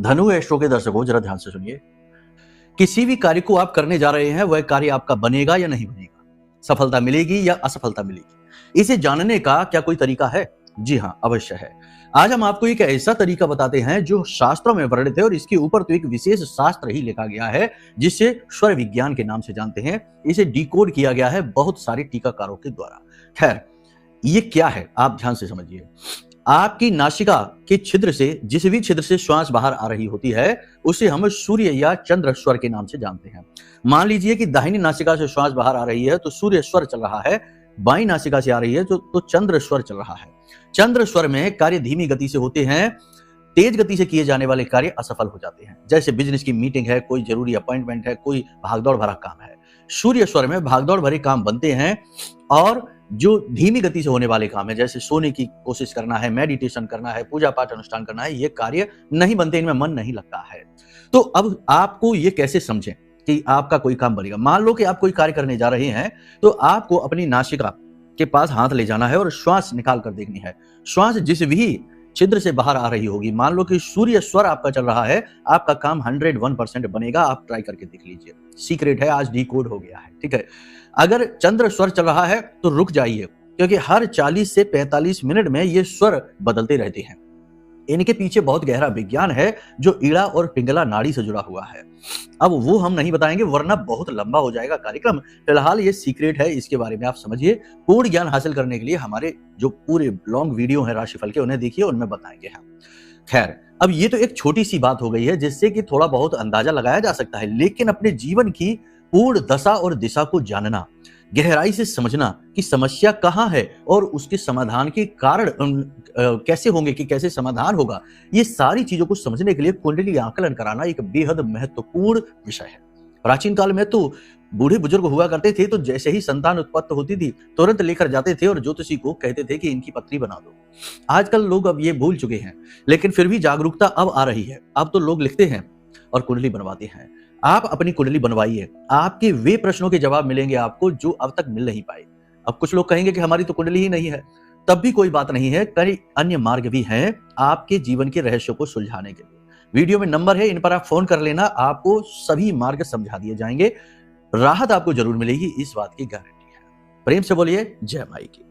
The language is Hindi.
धनु एस्ट्रो के दर्शकों जरा ध्यान से सुनिए। किसी भी कार्य को आप करने जा रहे हैं वह कार्य आपका बनेगा या नहीं बनेगा, सफलता मिलेगी या असफलता मिलेगी, इसे जानने का क्या कोई तरीका है? जी हाँ, अवश्य है। आज हम आपको एक ऐसा तरीका बताते हैं जो शास्त्रों में वर्णित है और इसके ऊपर तो एक विशेष शास्त्र ही लिखा गया है जिसे स्वर विज्ञान के नाम से जानते हैं। इसे डिकोड किया गया है बहुत सारे टीकाकारों के द्वारा। खैर, ये क्या है आप ध्यान से समझिए। आपकी नासिका के छिद्र से जिस भी छिद्र से श्वास बाहर आ रही होती है उसे हम सूर्य या चंद्र स्वर के नाम से जानते हैं। मान लीजिए कि दाहिनी नासिका से श्वास बाहर आ रही है तो सूर्य स्वर चल रहा है, बाईं नासिका से आ रही है तो चंद्र स्वर चल रहा है। चंद्र स्वर में कार्य धीमी गति से होते हैं, तेज गति से किए जाने वाले कार्य असफल हो जाते हैं। जैसे बिजनेस की मीटिंग है, कोई जरूरी अपॉइंटमेंट है, कोई भागदौड़ भरा काम है। सूर्य स्वर में भागदौड़ भरे काम बनते हैं और जो धीमी गति से होने वाले काम है जैसे सोने की कोशिश करना है, मेडिटेशन करना है, पूजा पाठ अनुष्ठान करना है, ये कार्य नहीं बनते, इनमें मन नहीं लगता है। तो अब आपको ये कैसे समझें कि आपका कोई काम बनेगा। मान लो कि आप कोई कार्य करने जा रहे हैं तो आपको अपनी नासिका के पास हाथ ले जाना है और श्वास निकाल कर देखनी है। श्वास जिस भी छिद्र से बाहर आ रही होगी, मान लो कि सूर्य स्वर आपका चल रहा है, आपका काम 101% बनेगा। आप ट्राई करके देख लीजिए, सीक्रेट है, आज डिकोड हो गया है, ठीक है। अगर चंद्र स्वर चल रहा है तो रुक जाइए, क्योंकि हर 40 से 45 मिनट में ये स्वर बदलते रहते हैं। इनके पीछे बहुत गहरा विज्ञान है जो ईड़ा और पिंगला नाड़ी से जुड़ा हुआ है। अब वो हम नहीं बताएंगे वरना बहुत लंबा हो जाएगा कार्यक्रम। फिलहाल ये सीक्रेट है, इसके बारे में आप समझिए। पूर्ण ज्ञान हासिल करने के लिए हमारे जो पूरे लॉन्ग वीडियो है राशिफल के, उन्हें देखिए, उनमें बताएंगे हम। खैर, अब ये तो एक छोटी सी बात हो गई है जिससे कि थोड़ा बहुत अंदाजा लगाया जा सकता है, लेकिन अपने जीवन की पूर्ण दशा और दिशा को जानना, गहराई से समझना कि समस्या कहाँ है और उसके समाधान के कारण कैसे होंगे, कि कैसे समाधान होगा, ये सारी चीजों को समझने के लिए कुंडली आकलन कराना एक बेहद महत्वपूर्ण विषय है। प्राचीन काल में तो बूढ़े बुजुर्ग हुआ करते थे तो जैसे ही संतान उत्पत्ति होती थी तुरंत लेकर जाते थे और ज्योतिषी को कहते थे कि इनकी पत्री बना दो। आजकल लोग अब ये भूल चुके हैं, लेकिन फिर भी जागरूकता अब आ रही है। अब तो लोग लिखते हैं और कुंडली बनवाते हैं। आप अपनी कुंडली बनवाइए, आपके वे प्रश्नों के जवाब मिलेंगे आपको जो अब तक मिल नहीं पाए। अब कुछ लोग कहेंगे कि हमारी तो कुंडली ही नहीं है, तब भी कोई बात नहीं है, कई अन्य मार्ग भी हैं आपके जीवन के रहस्य को सुलझाने के लिए। वीडियो में नंबर है, इन पर आप फोन कर लेना, आपको सभी मार्ग समझा दिए जाएंगे। राहत आपको जरूर मिलेगी, इस बात की गारंटी है। प्रेम से बोलिए जय माई की।